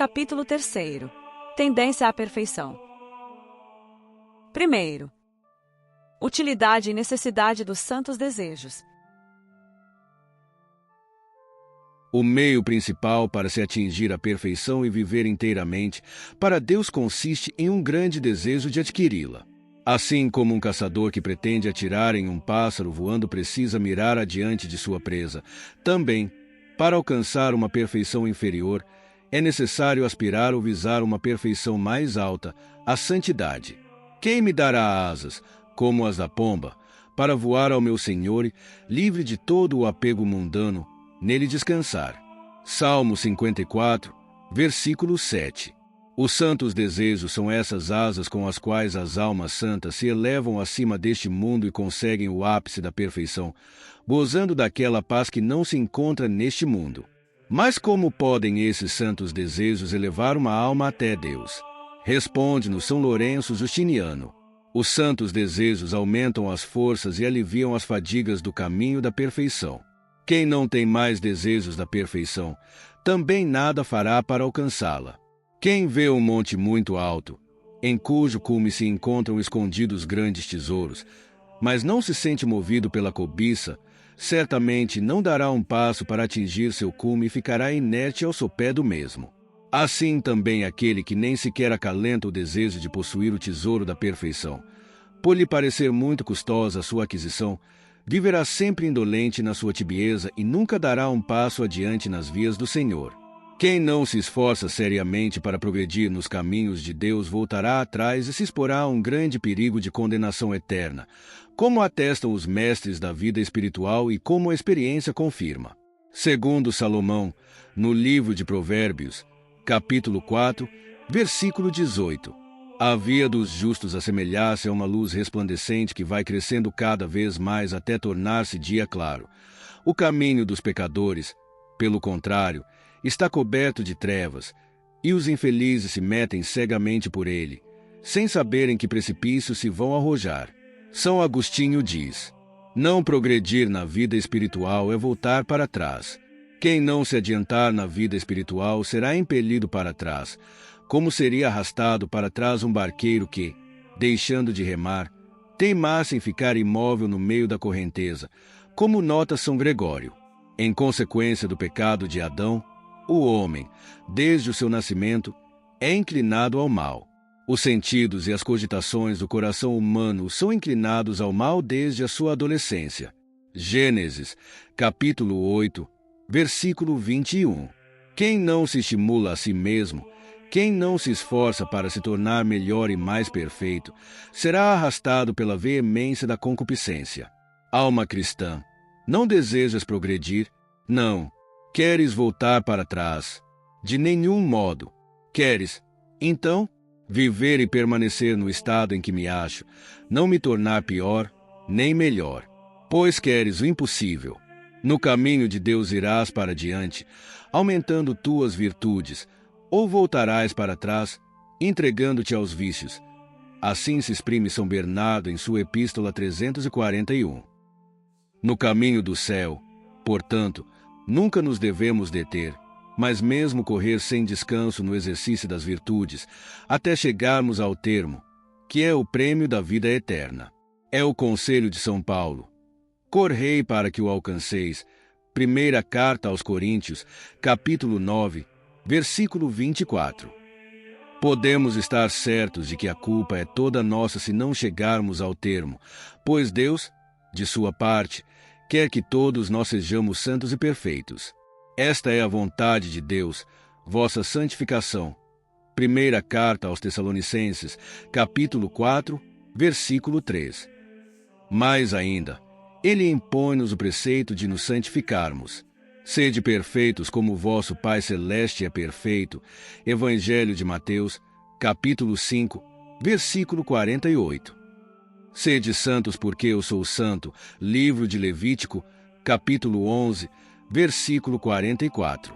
Capítulo 3. Tendência à perfeição. Primeiro, utilidade e necessidade dos santos desejos. O meio principal para se atingir a perfeição e viver inteiramente para Deus consiste em um grande desejo de adquiri-la. Assim como um caçador que pretende atirar em um pássaro voando precisa mirar adiante de sua presa, também, para alcançar uma perfeição inferior, é necessário aspirar ou visar uma perfeição mais alta, a santidade. Quem me dará asas, como as da pomba, para voar ao meu Senhor, livre de todo o apego mundano, nele descansar? Salmo 54, versículo 7. Os santos desejos são essas asas com as quais as almas santas se elevam acima deste mundo e conseguem o ápice da perfeição, gozando daquela paz que não se encontra neste mundo. Mas como podem esses santos desejos elevar uma alma até Deus? Responde-nos São Lourenço Justiniano. Os santos desejos aumentam as forças e aliviam as fadigas do caminho da perfeição. Quem não tem mais desejos da perfeição, também nada fará para alcançá-la. Quem vê um monte muito alto, em cujo cume se encontram escondidos grandes tesouros, mas não se sente movido pela cobiça, certamente não dará um passo para atingir seu cume e ficará inerte ao sopé do mesmo. Assim também aquele que nem sequer acalenta o desejo de possuir o tesouro da perfeição, por lhe parecer muito custosa a sua aquisição, viverá sempre indolente na sua tibieza e nunca dará um passo adiante nas vias do Senhor. Quem não se esforça seriamente para progredir nos caminhos de Deus voltará atrás e se exporá a um grande perigo de condenação eterna, como atestam os mestres da vida espiritual e como a experiência confirma. Segundo Salomão, no livro de Provérbios, capítulo 4, versículo 18. A via dos justos assemelhar-se a uma luz resplandecente que vai crescendo cada vez mais até tornar-se dia claro. O caminho dos pecadores, pelo contrário, está coberto de trevas, e os infelizes se metem cegamente por ele, sem saberem que precipícios se vão arrojar. São Agostinho diz: não progredir na vida espiritual é voltar para trás. Quem não se adiantar na vida espiritual será impelido para trás, como seria arrastado para trás um barqueiro que, deixando de remar, teimasse em ficar imóvel no meio da correnteza, como nota São Gregório. Em consequência do pecado de Adão, o homem, desde o seu nascimento, é inclinado ao mal. Os sentidos e as cogitações do coração humano são inclinados ao mal desde a sua adolescência. Gênesis, capítulo 8, versículo 21. Quem não se estimula a si mesmo, quem não se esforça para se tornar melhor e mais perfeito, será arrastado pela veemência da concupiscência. Alma cristã, não desejas progredir? Não. Queres voltar para trás? De nenhum modo. Queres, então, viver e permanecer no estado em que me acho, não me tornar pior, nem melhor. Pois queres o impossível. No caminho de Deus irás para diante, aumentando tuas virtudes, ou voltarás para trás, entregando-te aos vícios. Assim se exprime São Bernardo em sua Epístola 341. No caminho do céu, portanto, nunca nos devemos deter, mas mesmo correr sem descanso no exercício das virtudes, até chegarmos ao termo, que é o prêmio da vida eterna. É o conselho de São Paulo. Correi para que o alcanceis. Primeira carta aos Coríntios, capítulo 9, versículo 24. Podemos estar certos de que a culpa é toda nossa se não chegarmos ao termo, pois Deus, de sua parte, quer que todos nós sejamos santos e perfeitos. Esta é a vontade de Deus, vossa santificação. Primeira carta aos Tessalonicenses, capítulo 4, versículo 3. Mais ainda, ele impõe-nos o preceito de nos santificarmos. Sede perfeitos como o vosso Pai Celeste é perfeito. Evangelho de Mateus, capítulo 5, versículo 48. Sede santos porque eu sou santo. Livro de Levítico, capítulo 11, versículo 44.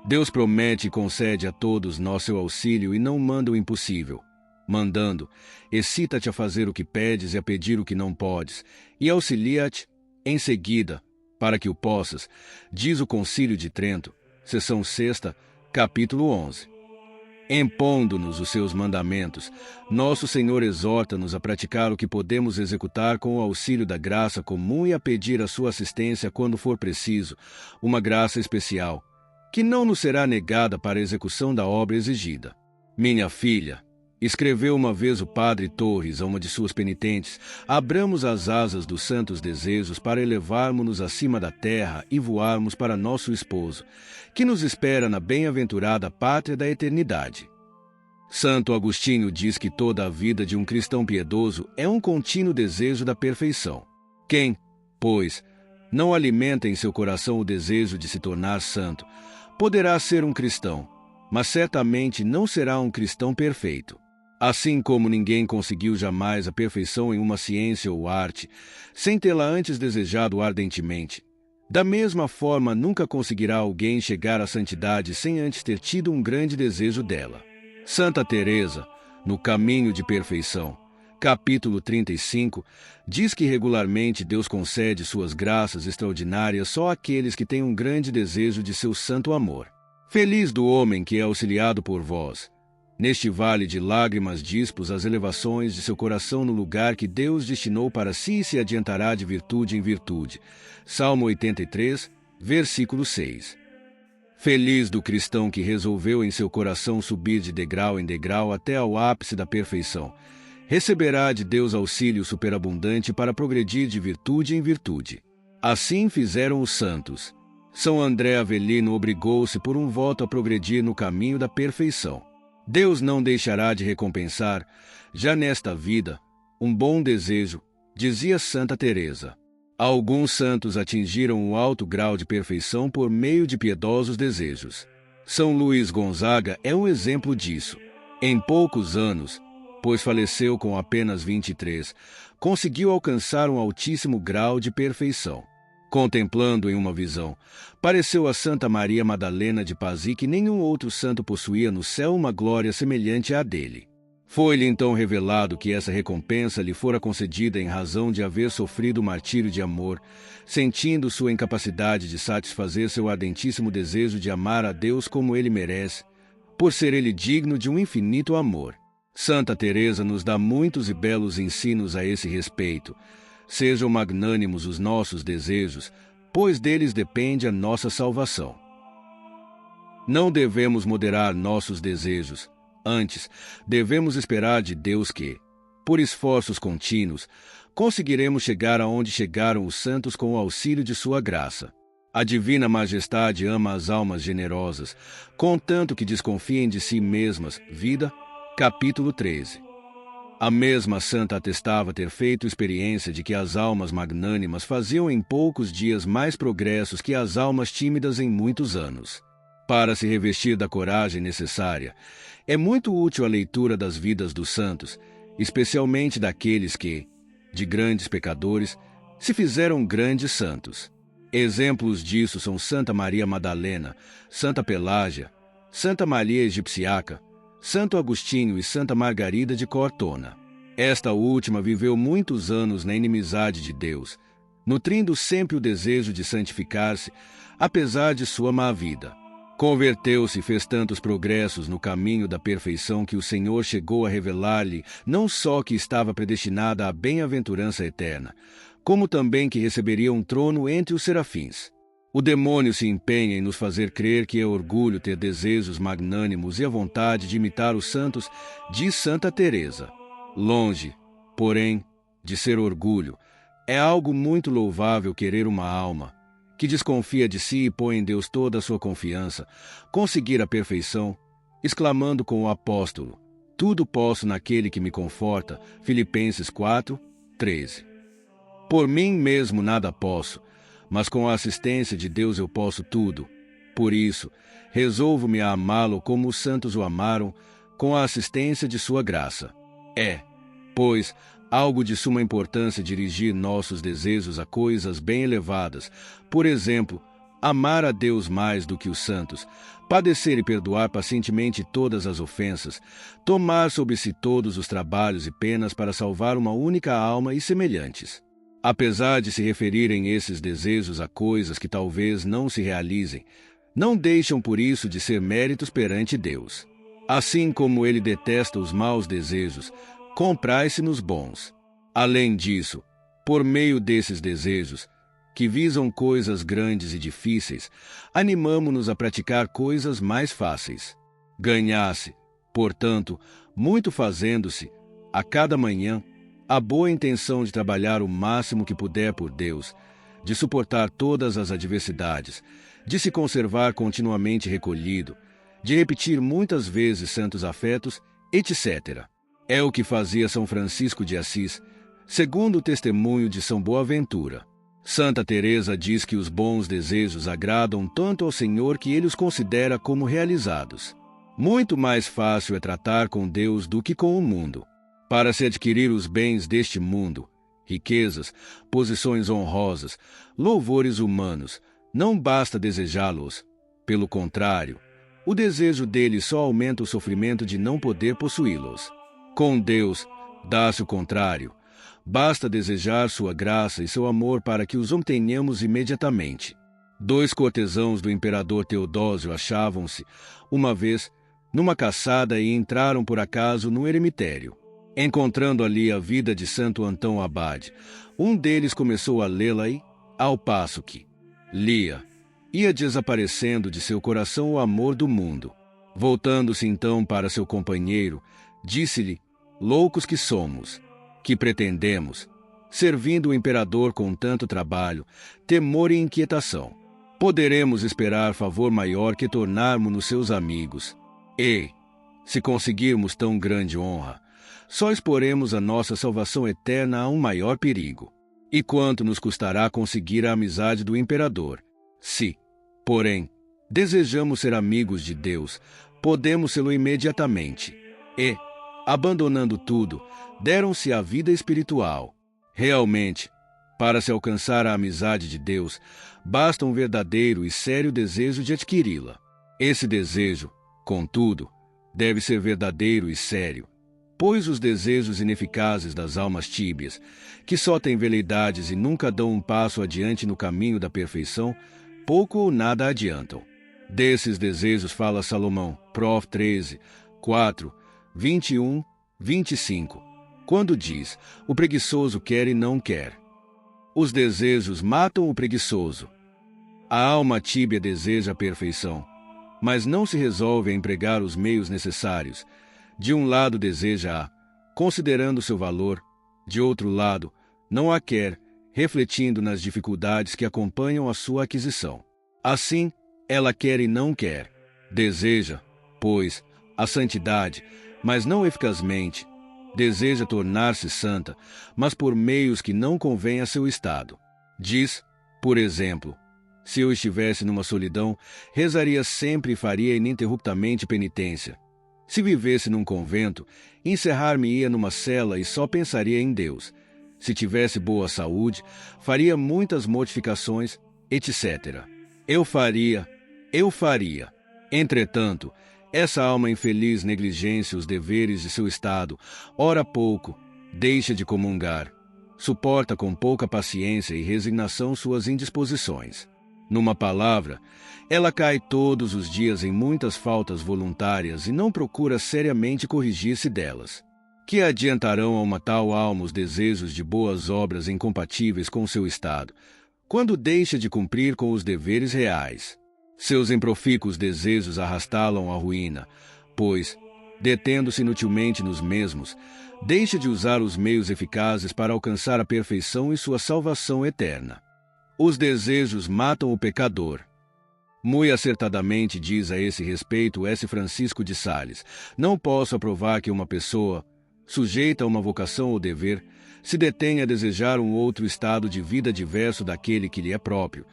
Deus promete e concede a todos nós seu auxílio e não manda o impossível. Mandando, excita-te a fazer o que pedes e a pedir o que não podes, e auxilia-te, em seguida, para que o possas, diz o Concílio de Trento, seção 6ª, capítulo 11. Impondo-nos os seus mandamentos, nosso Senhor exorta-nos a praticar o que podemos executar com o auxílio da graça comum e a pedir a sua assistência quando for preciso, uma graça especial, que não nos será negada para a execução da obra exigida. Minha filha, escreveu uma vez o padre Torres a uma de suas penitentes, abramos as asas dos santos desejos para elevarmos-nos acima da terra e voarmos para nosso esposo, que nos espera na bem-aventurada pátria da eternidade. Santo Agostinho diz que toda a vida de um cristão piedoso é um contínuo desejo da perfeição. Quem, pois, não alimenta em seu coração o desejo de se tornar santo, poderá ser um cristão, mas certamente não será um cristão perfeito. Assim como ninguém conseguiu jamais a perfeição em uma ciência ou arte, sem tê-la antes desejado ardentemente, da mesma forma nunca conseguirá alguém chegar à santidade sem antes ter tido um grande desejo dela. Santa Teresa, no Caminho de Perfeição, capítulo 35, diz que regularmente Deus concede suas graças extraordinárias só àqueles que têm um grande desejo de seu santo amor. Feliz do homem que é auxiliado por vós. Neste vale de lágrimas dispôs as elevações de seu coração no lugar que Deus destinou para si e se adiantará de virtude em virtude. Salmo 83, versículo 6. Feliz do cristão que resolveu em seu coração subir de degrau em degrau até ao ápice da perfeição. Receberá de Deus auxílio superabundante para progredir de virtude em virtude. Assim fizeram os santos. São André Avelino obrigou-se por um voto a progredir no caminho da perfeição. Deus não deixará de recompensar, já nesta vida, um bom desejo, dizia Santa Teresa. Alguns santos atingiram um alto grau de perfeição por meio de piedosos desejos. São Luís Gonzaga é um exemplo disso. Em poucos anos, pois faleceu com apenas 23, conseguiu alcançar um altíssimo grau de perfeição. Contemplando em uma visão, pareceu a Santa Maria Madalena de Pazzi que nenhum outro santo possuía no céu uma glória semelhante à dele. Foi-lhe então revelado que essa recompensa lhe fora concedida em razão de haver sofrido o martírio de amor, sentindo sua incapacidade de satisfazer seu ardentíssimo desejo de amar a Deus como ele merece, por ser ele digno de um infinito amor. Santa Teresa nos dá muitos e belos ensinos a esse respeito. Sejam magnânimos os nossos desejos, pois deles depende a nossa salvação. Não devemos moderar nossos desejos. Antes, devemos esperar de Deus que, por esforços contínuos, conseguiremos chegar aonde chegaram os santos com o auxílio de sua graça. A Divina Majestade ama as almas generosas, contanto que desconfiem de si mesmas. Vida, capítulo 13. A mesma santa atestava ter feito experiência de que as almas magnânimas faziam em poucos dias mais progressos que as almas tímidas em muitos anos. Para se revestir da coragem necessária, é muito útil a leitura das vidas dos santos, especialmente daqueles que, de grandes pecadores, se fizeram grandes santos. Exemplos disso são Santa Maria Madalena, Santa Pelágia, Santa Maria Egipciaca, Santo Agostinho e Santa Margarida de Cortona. Esta última viveu muitos anos na inimizade de Deus, nutrindo sempre o desejo de santificar-se, apesar de sua má vida. Converteu-se e fez tantos progressos no caminho da perfeição que o Senhor chegou a revelar-lhe não só que estava predestinada à bem-aventurança eterna, como também que receberia um trono entre os serafins. O demônio se empenha em nos fazer crer que é orgulho ter desejos magnânimos e a vontade de imitar os santos, diz Santa Teresa. Longe, porém, de ser orgulho, é algo muito louvável querer uma alma, que desconfia de si e põe em Deus toda a sua confiança, conseguir a perfeição, exclamando com o apóstolo, tudo posso naquele que me conforta, Filipenses 4, 13. Por mim mesmo nada posso, mas com a assistência de Deus eu posso tudo. Por isso, resolvo-me a amá-lo como os santos o amaram, com a assistência de sua graça. É, pois, algo de suma importância dirigir nossos desejos a coisas bem elevadas, por exemplo, amar a Deus mais do que os santos, padecer e perdoar pacientemente todas as ofensas, tomar sobre si todos os trabalhos e penas para salvar uma única alma e semelhantes. Apesar de se referirem esses desejos a coisas que talvez não se realizem, não deixam por isso de ser méritos perante Deus. Assim como ele detesta os maus desejos, comprai-se nos bons. Além disso, por meio desses desejos, que visam coisas grandes e difíceis, animamo-nos a praticar coisas mais fáceis. Ganhasse, portanto, muito fazendo-se, a cada manhã, a boa intenção de trabalhar o máximo que puder por Deus, de suportar todas as adversidades, de se conservar continuamente recolhido, de repetir muitas vezes santos afetos, etc. É o que fazia São Francisco de Assis, segundo o testemunho de São Boaventura. Santa Teresa diz que os bons desejos agradam tanto ao Senhor que ele os considera como realizados. Muito mais fácil é tratar com Deus do que com o mundo. Para se adquirir os bens deste mundo, riquezas, posições honrosas, louvores humanos, não basta desejá-los. Pelo contrário, o desejo deles só aumenta o sofrimento de não poder possuí-los. Com Deus, dá-se o contrário. Basta desejar sua graça e seu amor para que os obtenhamos imediatamente. 2 cortesãos do imperador Teodósio achavam-se, uma vez, numa caçada e entraram por acaso no eremitério. Encontrando ali a vida de Santo Antão Abade, um deles começou a lê-la e, ao passo que lia, ia desaparecendo de seu coração o amor do mundo. Voltando-se então para seu companheiro, disse-lhe: loucos que somos, que pretendemos, servindo o imperador com tanto trabalho, temor e inquietação. Poderemos esperar favor maior que tornarmos-nos seus amigos. E, se conseguirmos tão grande honra, só exporemos a nossa salvação eterna a um maior perigo. E quanto nos custará conseguir a amizade do imperador? Se, porém, desejamos ser amigos de Deus, podemos sê-lo imediatamente. E, abandonando tudo, deram-se à vida espiritual. Realmente, para se alcançar a amizade de Deus, basta um verdadeiro e sério desejo de adquiri-la. Esse desejo, contudo, deve ser verdadeiro e sério, pois os desejos ineficazes das almas tíbias, que só têm veleidades e nunca dão um passo adiante no caminho da perfeição, pouco ou nada adiantam. Desses desejos fala Salomão, Prov. 13, 4, 21, 25, quando diz: o preguiçoso quer e não quer. Os desejos matam o preguiçoso. A alma tíbia deseja a perfeição, mas não se resolve a empregar os meios necessários. De um lado deseja-a, considerando seu valor; de outro lado, não a quer, refletindo nas dificuldades que acompanham a sua aquisição. Assim, ela quer e não quer. Deseja, pois, a santidade, mas não eficazmente. Deseja tornar-se santa, mas por meios que não convêm a seu estado. Diz, por exemplo: se eu estivesse numa solidão, rezaria sempre e faria ininterruptamente penitência. Se vivesse num convento, encerrar-me-ia numa cela e só pensaria em Deus. Se tivesse boa saúde, faria muitas mortificações, etc. Eu faria. Entretanto, essa alma infeliz negligencia os deveres de seu estado, ora pouco, deixa de comungar, suporta com pouca paciência e resignação suas indisposições. Numa palavra, ela cai todos os dias em muitas faltas voluntárias e não procura seriamente corrigir-se delas. Que adiantarão a uma tal alma os desejos de boas obras incompatíveis com seu estado, quando deixa de cumprir com os deveres reais? Seus improfícuos desejos arrastá-la à ruína, pois, detendo-se inutilmente nos mesmos, deixa de usar os meios eficazes para alcançar a perfeição e sua salvação eterna. Os desejos matam o pecador. Muito acertadamente diz a esse respeito S. Francisco de Sales: não posso aprovar que uma pessoa, sujeita a uma vocação ou dever, se detenha a desejar um outro estado de vida diverso daquele que lhe é próprio,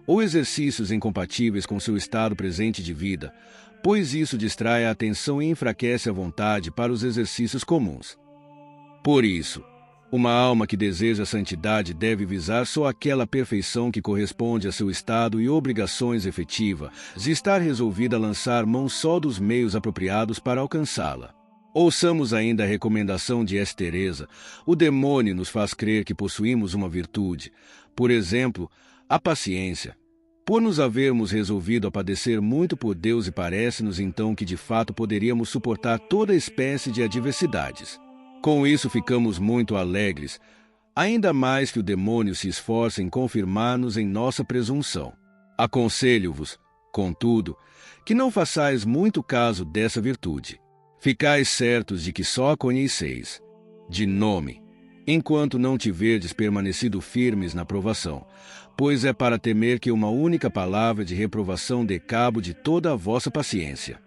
ou exercícios incompatíveis com seu estado presente de vida, pois isso distrai a atenção e enfraquece a vontade para os exercícios comuns. Por isso, uma alma que deseja a santidade deve visar só aquela perfeição que corresponde a seu estado e obrigações efetivas, e estar resolvida a lançar mão só dos meios apropriados para alcançá-la. Ouçamos ainda a recomendação de S. Teresa: o demônio nos faz crer que possuímos uma virtude, por exemplo, a paciência, Por nos havermos resolvido a padecer muito por Deus, e parece-nos então que de fato poderíamos suportar toda espécie de adversidades. Com isso ficamos muito alegres, ainda mais que o demônio se esforça em confirmar-nos em nossa presunção. Aconselho-vos, contudo, que não façais muito caso dessa virtude. Ficais certos de que só a conheceis, de nome, enquanto não tiverdes permanecido firmes na provação, pois é para temer que uma única palavra de reprovação dê cabo de toda a vossa paciência.